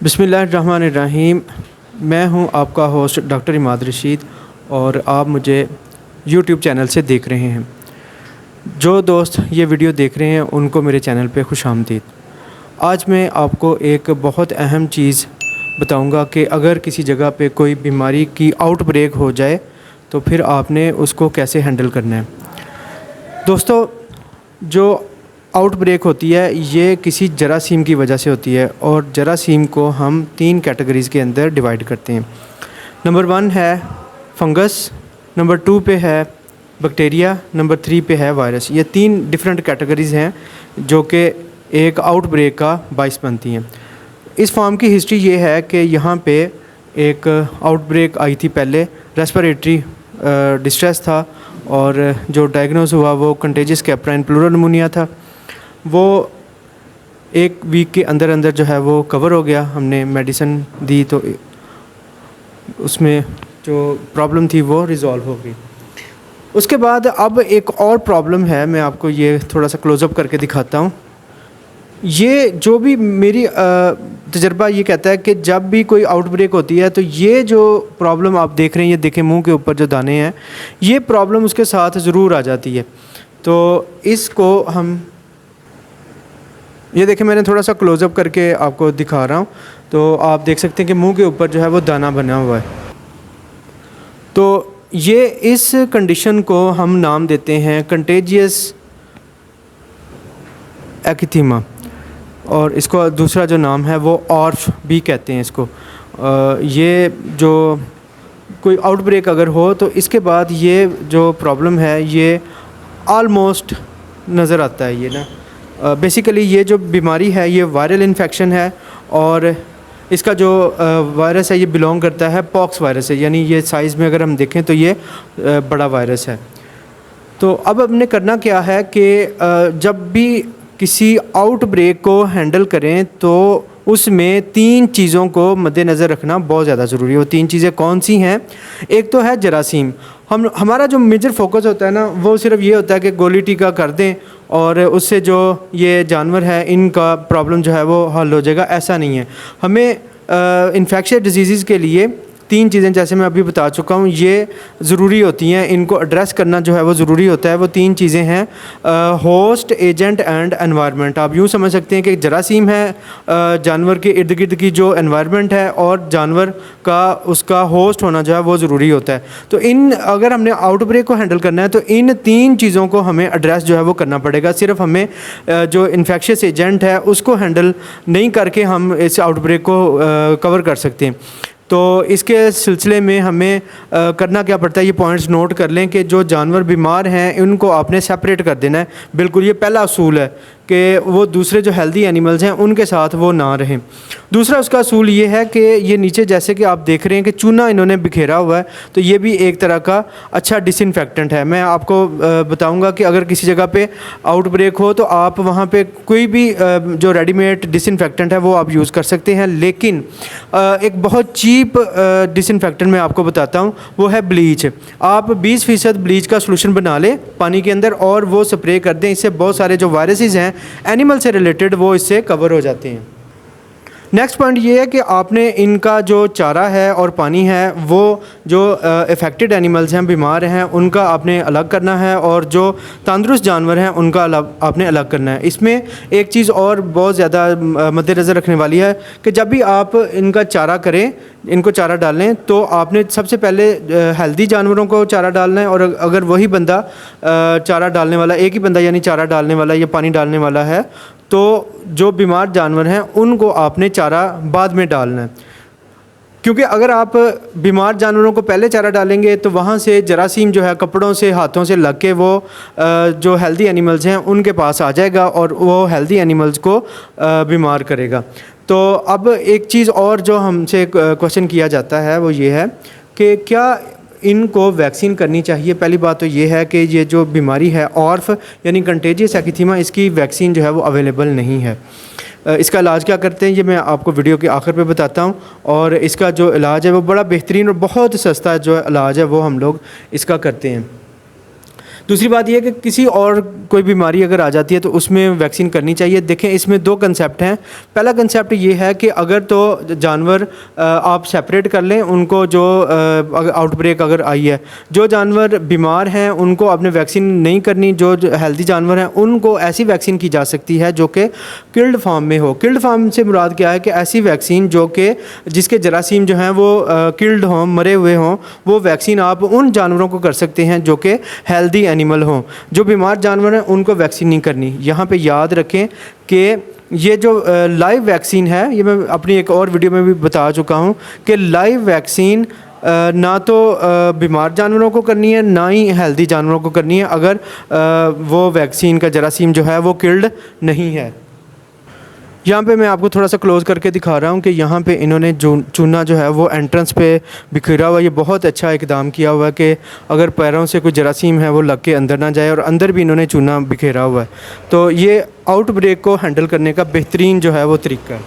बिस्मिल्लाहिर्रहमानिर्रहीम। मैं हूं आपका होस्ट डॉक्टर इमाद रशीद और आप मुझे यूट्यूब चैनल से देख रहे हैं। जो दोस्त ये वीडियो देख रहे हैं उनको मेरे चैनल पे खुशामदीद। आज मैं आपको एक बहुत अहम चीज़ बताऊंगा कि अगर किसी जगह पे कोई बीमारी की आउटब्रेक हो जाए तो फिर आपने उसको कैसे हैंडल करना है। दोस्तों, जो आउटब्रेक होती है ये किसी जरासीम की वजह से होती है और जरासीम को हम 3 कैटेगरीज़ के अंदर डिवाइड करते हैं। नंबर 1 है फंगस, नंबर 2 पे है बैक्टीरिया, नंबर 3 पे है वायरस। ये 3 डिफरेंट कैटेगरीज़ हैं जो कि एक आउटब्रेक का बाइस बनती हैं। इस फॉर्म की हिस्ट्री ये है कि यहाँ पे एक आउटब्रेक आई थी पहले, रेस्पिरेटरी डिस्ट्रेस था और जो डायग्नोज हुआ वो कंटेजियस कैप्राइन प्लूरल निमोनिया था। वो 1 वीक के अंदर अंदर जो है वो कवर हो गया। हमने मेडिसिन दी तो उसमें जो प्रॉब्लम थी वो रिज़ॉल्व हो गई। उसके बाद अब एक और प्रॉब्लम है, मैं आपको ये थोड़ा सा क्लोज़अप करके दिखाता हूँ। ये जो भी मेरी तजर्बा ये कहता है कि जब भी कोई आउटब्रेक होती है तो ये जो प्रॉब्लम आप देख रहे हैं, ये देखें मुंह के ऊपर जो दाने हैं, ये प्रॉब्लम उसके साथ ज़रूर आ जाती है। तो इसको हम ये देखें, मैंने थोड़ा सा क्लोज़अप करके आपको दिखा रहा हूँ। तो आप देख सकते हैं कि मुंह के ऊपर जो है वो दाना बना हुआ है। तो ये इस कंडीशन को हम नाम देते हैं कंटेजियस एक्जिमा और इसको दूसरा जो नाम है वो ऑर्फ भी कहते हैं इसको। ये जो कोई आउटब्रेक अगर हो तो इसके बाद ये जो प्रॉब्लम है ये आलमोस्ट नज़र आता है। ये ना बेसिकली ये जो बीमारी है ये वायरल इन्फेक्शन है और इसका जो वायरस है ये बिलोंग करता है पॉक्स वायरस है, यानी ये साइज़ में अगर हम देखें तो ये बड़ा वायरस है। तो अब हमने करना क्या है कि जब भी किसी आउटब्रेक को हैंडल करें तो उसमें 3 चीज़ों को मद्देनज़र रखना बहुत ज़्यादा ज़रूरी है। वो 3 चीज़ें कौन सी हैं? एक तो है जरासीम। हमारा जो मेजर फोकस होता है ना वो सिर्फ ये होता है कि गोली टीका कर दें और उससे जो ये जानवर है इनका प्रॉब्लम जो है वो हल हो जाएगा। ऐसा नहीं है। हमें इन्फेक्शियस डिजीज़ के लिए 3 चीज़ें जैसे मैं अभी बता चुका हूँ ये ज़रूरी होती हैं, इनको एड्रेस करना जो है वो ज़रूरी होता है। वो 3 चीज़ें हैं होस्ट, एजेंट एंड एनवायरनमेंट। आप यूँ समझ सकते हैं कि जरासीम है जानवर के इर्द गिर्द की जो एनवायरनमेंट है और जानवर का उसका होस्ट होना जो है वो ज़रूरी होता है। तो अगर हमने आउटब्रेक को हैंडल करना है तो इन 3 चीज़ों को हमें एड्रेस जो है वो करना पड़ेगा। सिर्फ हमें जो इन्फेक्शियस एजेंट है उसको हैंडल नहीं करके हम इस आउटब्रेक को कवर कर सकते हैं। तो इसके सिलसिले में हमें करना क्या पड़ता है, ये पॉइंट्स नोट कर लें कि जो जानवर बीमार हैं उनको आपने सेपरेट कर देना है। बिल्कुल ये पहला असूल है कि वो दूसरे जो हेल्दी एनिमल्स हैं उनके साथ वो ना रहें। दूसरा उसका असूल ये है कि ये नीचे जैसे कि आप देख रहे हैं कि चूना इन्होंने बिखेरा हुआ है, तो ये भी एक तरह का अच्छा डिसइंफेक्टेंट है। मैं आपको बताऊंगा कि अगर किसी जगह पे आउटब्रेक हो तो आप वहाँ पे कोई भी जो रेडीमेड डिसइंफेक्टेंट है वो आप यूज़ कर सकते हैं। लेकिन एक बहुत चीप डिसइंफेक्टेंट मैं आपको बताता हूँ, वो है ब्लीच। आप 20% ब्लीच का सोल्यूशन बना लें पानी के अंदर और वो स्प्रे कर दें। इससे बहुत सारे जो वायरसेस हैं एनिमल से रिलेटेड वो इससे कवर हो जाते हैं। नेक्स्ट पॉइंट ये है कि आपने इनका जो चारा है और पानी है वो जो इफ़ेक्टेड एनिमल्स हैं, बीमार हैं, उनका आपने अलग करना है और जो तंदुरुस्त जानवर हैं उनका आपने अलग करना है। इसमें एक चीज़ और बहुत ज़्यादा मद्देनज़र रखने वाली है कि जब भी आप इनका चारा करें, इनको चारा डालें तो आपने सबसे पहले हेल्दी जानवरों को चारा डालना है और अगर वही बंदा चारा डालने वाला, एक ही बंदा यानी चारा डालने वाला या पानी डालने वाला है, तो जो बीमार जानवर हैं उनको आपने चारा बाद में डालना है। क्योंकि अगर आप बीमार जानवरों को पहले चारा डालेंगे तो वहाँ से जरासीम जो है कपड़ों से, हाथों से लग के वो जो हेल्दी एनिमल्स हैं उनके पास आ जाएगा और वो हेल्दी एनिमल्स को बीमार करेगा। तो अब एक चीज़ और जो हमसे क्वेश्चन किया जाता है वो ये है कि क्या इनको वैक्सीन करनी चाहिए। पहली बात तो ये है कि ये जो बीमारी है ऑर्फ यानी कंटेजियस एक्जिमा, इसकी वैक्सीन जो है वो अवेलेबल नहीं है। इसका इलाज क्या करते हैं ये मैं आपको वीडियो के आखिर पे बताता हूँ और इसका जो इलाज है वो बड़ा बेहतरीन और बहुत सस्ता जो इलाज है वो हम लोग इसका करते हैं। दूसरी बात यह है कि किसी और कोई बीमारी अगर आ जाती है तो उसमें वैक्सीन करनी चाहिए। देखें, इसमें दो कंसेप्ट हैं। पहला कंसेप्ट ये है कि अगर तो जानवर आप सेपरेट कर लें उनको, जो आउटब्रेक अगर आई है, जो जानवर बीमार हैं उनको आपने वैक्सीन नहीं करनी, जो हेल्दी जानवर हैं उनको ऐसी वैक्सीन की जा सकती है जो कि किल्ड फार्म में हो। किल्ड फार्म से मुराद क्या है कि ऐसी वैक्सीन जो कि जिसके जरासीम जो हैं वो किल्ड हों, मरे हुए हों, वो वैक्सीन आप उन जानवरों को कर सकते हैं जो कि हेल्दी एनिमल हों। जो बीमार जानवर हैं उनको वैक्सीन नहीं करनी। यहाँ पे याद रखें कि ये जो लाइव वैक्सीन है, ये मैं अपनी एक और वीडियो में भी बता चुका हूँ कि लाइव वैक्सीन ना तो बीमार जानवरों को करनी है, ना ही हेल्दी जानवरों को करनी है अगर वो वैक्सीन का जरासीम जो है वो किल्ड नहीं है। यहाँ पे मैं आपको थोड़ा सा क्लोज़ करके दिखा रहा हूँ कि यहाँ पे इन्होंने जो चूना जो है वो एंट्रेंस पे बिखरा हुआ है। ये बहुत अच्छा इकदाम किया हुआ है कि अगर पैरों से कोई जरासीम है वो लग के अंदर ना जाए, और अंदर भी इन्होंने चूना बिखेरा हुआ है। तो ये आउटब्रेक को हैंडल करने का बेहतरीन जो है वो तरीका है।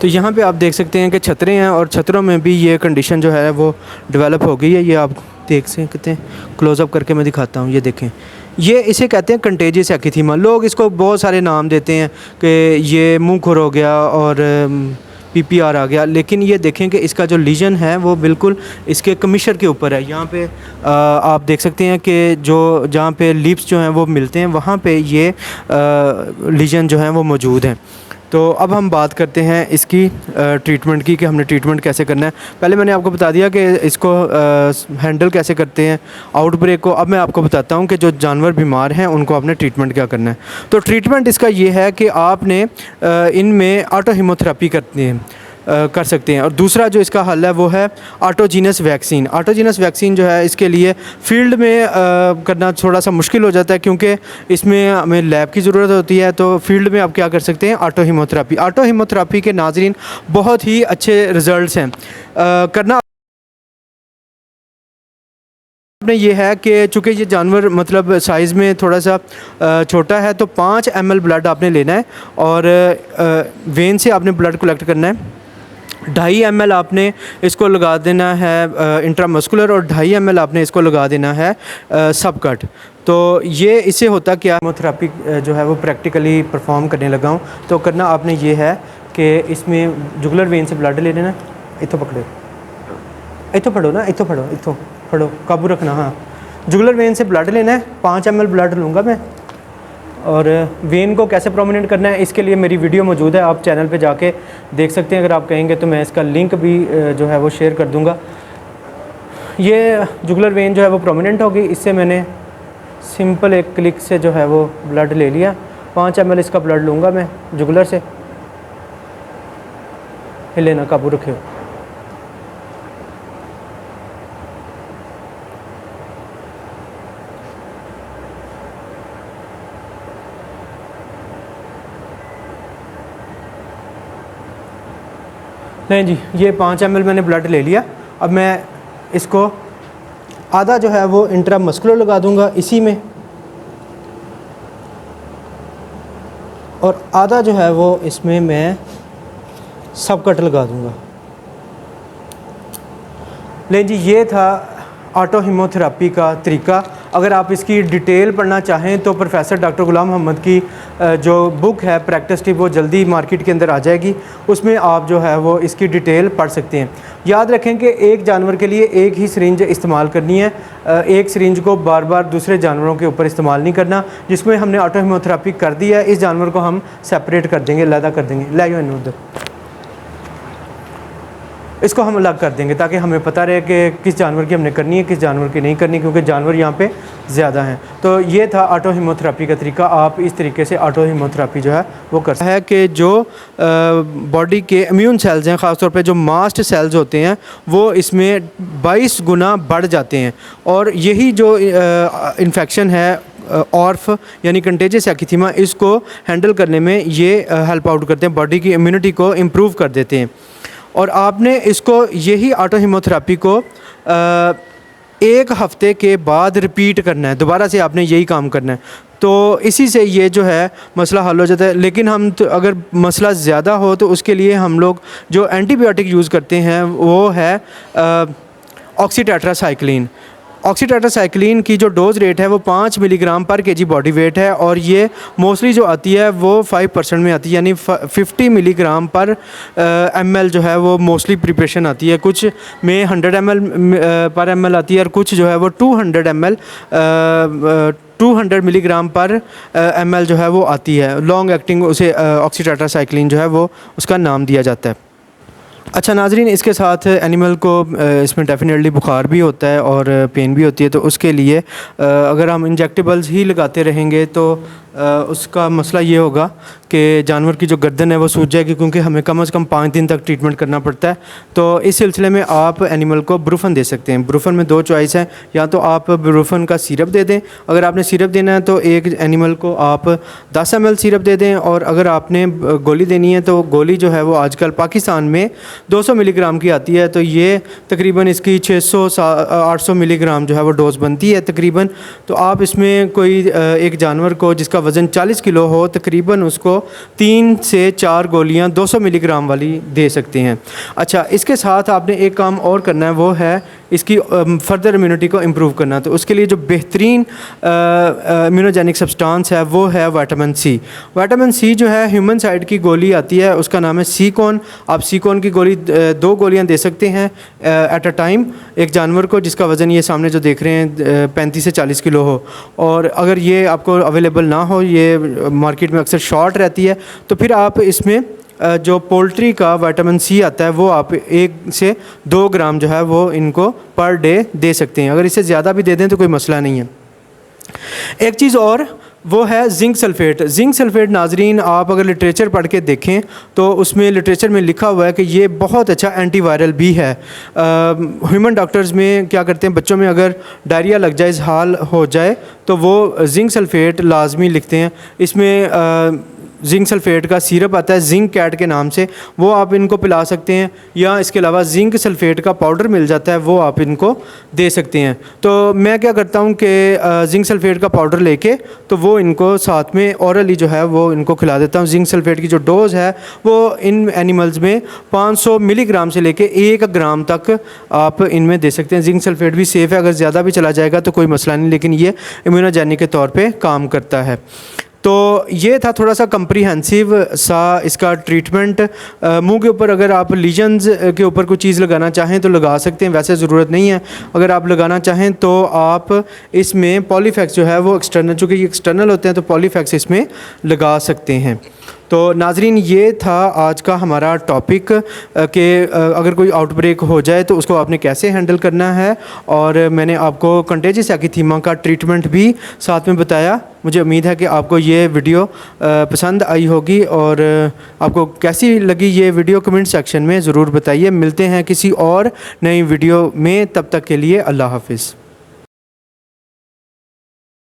तो यहाँ पे आप देख सकते हैं कि छतरे हैं और छतरों में भी ये कंडीशन जो है वो डेवलप हो गई है। ये आप देख सकते हैं, क्लोज़अप करके मैं दिखाता हूँ। ये देखें, ये इसे कहते हैं कंटेजियस एक्थीमा। लोग इसको बहुत सारे नाम देते हैं कि ये मुंह खुर हो गया और PPR आ गया, लेकिन ये देखें कि इसका जो लीजन है वो बिल्कुल इसके कमिशर के ऊपर है। यहाँ पे आप देख सकते हैं कि जो जहाँ पे लिप्स जो हैं वो मिलते हैं वहाँ पे ये लीजन जो हैं वो मौजूद हैं। तो अब हम बात करते हैं इसकी ट्रीटमेंट की कि हमने ट्रीटमेंट कैसे करना है। पहले मैंने आपको बता दिया कि इसको हैंडल कैसे करते हैं आउटब्रेक को। अब मैं आपको बताता हूं कि जो जानवर बीमार हैं उनको आपने ट्रीटमेंट क्या करना है। तो ट्रीटमेंट इसका ये है कि आपने इनमें ऑटो हीमोथेरेपी करनी है, कर सकते हैं। और दूसरा जो इसका हल है वो है ऑटोजीनस वैक्सीन। ऑटोजीनस वैक्सीन जो है इसके लिए फ़ील्ड में करना थोड़ा सा मुश्किल हो जाता है क्योंकि इसमें हमें लैब की ज़रूरत होती है। तो फील्ड में आप क्या कर सकते हैं, ऑटो हीमोथेरेपी। ऑटो हीमोथेरेपी के नाज़रीन बहुत ही अच्छे रिज़ल्ट्स हैं। करना आपने ये है कि चूँकि ये जानवर मतलब साइज़ में थोड़ा सा छोटा है, तो 5 ml ब्लड आपने लेना है और वेन से आपने ब्लड कलेक्ट करना है। 2.5 ml आपने इसको लगा देना है इंट्रामस्कुलर और 2.5 ml आपने इसको लगा देना है सबकट। तो ये इससे होता क्या, हीमोथेरेपी जो है वो प्रैक्टिकली परफॉर्म करने लगा हूँ। तो करना आपने ये है कि इसमें जुगुलर वेन से ब्लड ले लेना। इतो पकड़ो, इतो फड़ो ना, इतो फड़ो, इतो फड़ो, काबू रखना। हाँ, जुगुलर वेन से ब्लड लेना है। 5 ml ब्लड लूँगा मैं। और वेन को कैसे प्रोमिनेंट करना है इसके लिए मेरी वीडियो मौजूद है, आप चैनल पे जाके देख सकते हैं। अगर आप कहेंगे तो मैं इसका लिंक भी जो है वो शेयर कर दूंगा। ये जुगुलर वेन जो है वो प्रोमिनेंट होगी। इससे मैंने सिंपल एक क्लिक से जो है वो ब्लड ले लिया। 5 ml इसका ब्लड लूँगा मैं जुगुलर से। हिले ना, काबू रखियो। नहीं जी, ये 5 ml मैंने ब्लड ले लिया। अब मैं इसको आधा जो है वो इंट्रामस्कुलर लगा दूंगा इसी में, और आधा जो है वो इसमें मैं सबकट लगा दूंगा। लें जी, ये था ऑटो हीमोथेरेपी का तरीका। अगर आप इसकी डिटेल पढ़ना चाहें तो प्रोफेसर डॉक्टर गुलाम मोहम्मद की जो बुक है प्रैक्टिस टिप वो जल्दी मार्केट के अंदर आ जाएगी। उसमें आप जो है वो इसकी डिटेल पढ़ सकते हैं। याद रखें कि एक जानवर के लिए एक ही सिरिंज इस्तेमाल करनी है। एक सिरिंज को बार बार दूसरे जानवरों के ऊपर इस्तेमाल नहीं करना। जिसमें हमने ऑटो हीमोथेरेपी कर दी है, इस जानवर को हम सेपरेट कर देंगे, अलग कर देंगे। ले जाओ उधर, इसको हम अलग कर देंगे ताकि हमें पता रहे कि किस जानवर की हमने करनी है, किस जानवर की नहीं करनी, क्योंकि जानवर यहाँ पे ज़्यादा हैं। तो ये था ऑटो हीमोथेरेपी का तरीका। आप इस तरीके से ऑटो हीमोथेरेपी जो है वो कर सकते हैं कि जो बॉडी के इम्यून सेल्स हैं, ख़ासतौर पे जो मास्ट सेल्स होते हैं, वो इसमें 22 गुना बढ़ जाते हैं। और यही जो इन्फेक्शन है ऑर्फ यानी कंटेजियस एक्थीमा, इसको हैंडल करने में ये हेल्प आउट करते हैं, बॉडी की इम्यूनिटी को इम्प्रूव कर देते हैं। और आपने इसको यही ऑटो हीमोथेरेपी को 1 हफ़्ते के बाद रिपीट करना है। दोबारा से आपने यही काम करना है। तो इसी से ये जो है मसला हल हो जाता है। लेकिन हम तो अगर मसला ज़्यादा हो तो उसके लिए हम लोग जो एंटीबायोटिक यूज़ करते हैं वो है ऑक्सीटेट्रासाइक्लिन। ऑक्सीटेट्रासाइक्लिन की जो डोज़ रेट है वो 5 मिलीग्राम पर केजी बॉडी वेट है, और ये मोस्टली जो आती है वो 5% में आती है, यानी 50 मिलीग्राम पर ml जो है वो मोस्टली प्रिपरेशन आती है। कुछ में 100 ml पर ml आती है, और कुछ जो है वो 200 ml 200 मिलीग्राम पर ml जो है वो आती है। लॉन्ग एक्टिंग उसे ऑक्सीटेट्रासाइक्लिन जो है वो उसका नाम दिया जाता है। अच्छा नाजरीन, इसके साथ एनिमल को इसमें डेफिनेटली बुखार भी होता है और पेन भी होती है, तो उसके लिए अगर हम इंजेक्टेबल्स ही लगाते रहेंगे तो उसका मसला ये होगा कि जानवर की जो गर्दन है वो सूज जाएगी, क्योंकि हमें कम से कम 5 दिन तक ट्रीटमेंट करना पड़ता है। तो इस सिलसिले में आप एनिमल को ब्रूफन दे सकते हैं। ब्रूफन में 2 चॉइस हैं, या तो आप ब्रूफन का सिरप दे दें। अगर आपने सिरप देना है तो एक एनिमल को आप 10 ml सिरप दे दें, और अगर आपने गोली देनी है तो गोली जो है वो आजकल पाकिस्तान में 200 मिलीग्राम की आती है, तो ये तकरीबन इसकी 600-800 मिलीग्राम जो है वो डोज़ बनती है तकरीबन। तो आप इसमें कोई एक जानवर को जिसका वज़न 40 किलो हो, तकरीबन उसको 3 से 4 गोलियां 200 मिलीग्राम वाली दे सकते हैं। अच्छा, इसके साथ आपने एक काम और करना है, वो है इसकी फर्दर इम्यूनिटी को इम्प्रूव करना। तो उसके लिए जो बेहतरीन इम्यूनोजेनिक सब्सटेंस है वो है विटामिन सी। विटामिन सी जो है ह्यूमन साइड की गोली आती है, उसका नाम है सीकॉन। आप सीकॉन की गोली 2 गोलियां दे सकते हैं एट अ टाइम एक जानवर को जिसका वज़न ये सामने जो देख रहे हैं 35 से 40 किलो हो। और अगर ये आपको अवेलेबल ना हो, ये मार्केट में अक्सर शॉर्ट रहती है, तो फिर आप इसमें जो पोल्ट्री का विटामिन सी आता है वो आप 1 से 2 ग्राम जो है वो इनको पर डे दे सकते हैं। अगर इससे ज़्यादा भी दे दें तो कोई मसला नहीं है। एक चीज़ और वो है जिंक सल्फ़ेट। जिंक सल्फ़ेट नाजरीन, आप अगर लिटरेचर पढ़ के देखें तो उसमें लिटरेचर में लिखा हुआ है कि ये बहुत अच्छा एंटीवायरल भी है। ह्यूमन डॉक्टर्स में क्या करते हैं, बच्चों में अगर डायरिया लग जाए, इज़हाल हो जाए, तो वो जिंक सल्फ़ेट लाजमी लिखते हैं। इसमें जिंक सल्फ़ेट का सिरप आता है जिंक कैट के नाम से, वो आप इनको पिला सकते हैं, या इसके अलावा जिंक सल्फ़ेट का पाउडर मिल जाता है, वो आप इनको दे सकते हैं। तो मैं क्या करता हूँ कि जिंक सल्फ़ेट का पाउडर लेके तो वो इनको साथ में औरली जो है वो इनको खिला देता हूँ। जिंक सल्फ़ेट की जो डोज़ है वो इन एनिमल्स में 500 मिलीग्राम से लेके 1 ग्राम तक आप इनमें दे सकते हैं। जिंक सल्फ़ेट भी सेफ़ है, अगर ज़्यादा भी चला जाएगा तो कोई मसला नहीं, लेकिन ये इम्यूनोजेनिक के तौर पर काम करता है। तो ये था थोड़ा सा कम्प्रीहेंसिव सा इसका ट्रीटमेंट। मुंह के ऊपर अगर आप लीजन्स के ऊपर कोई चीज़ लगाना चाहें तो लगा सकते हैं, वैसे ज़रूरत नहीं है। अगर आप लगाना चाहें तो आप इसमें पॉलीफैक्स जो है वो एक्सटर्नल, चूँकि ये एक्सटर्नल होते हैं तो पॉलीफैक्स इसमें लगा सकते हैं। तो नाजरीन, ये था आज का हमारा टॉपिक कि अगर कोई आउटब्रेक हो जाए तो उसको आपने कैसे हैंडल करना है, और मैंने आपको कंटेजियस एक्जिथीमा का ट्रीटमेंट भी साथ में बताया। मुझे उम्मीद है कि आपको ये वीडियो पसंद आई होगी, और आपको कैसी लगी ये वीडियो कमेंट सेक्शन में ज़रूर बताइए। मिलते हैं किसी और नई वीडियो में, तब तक के लिए अल्लाह हाफ़िज़।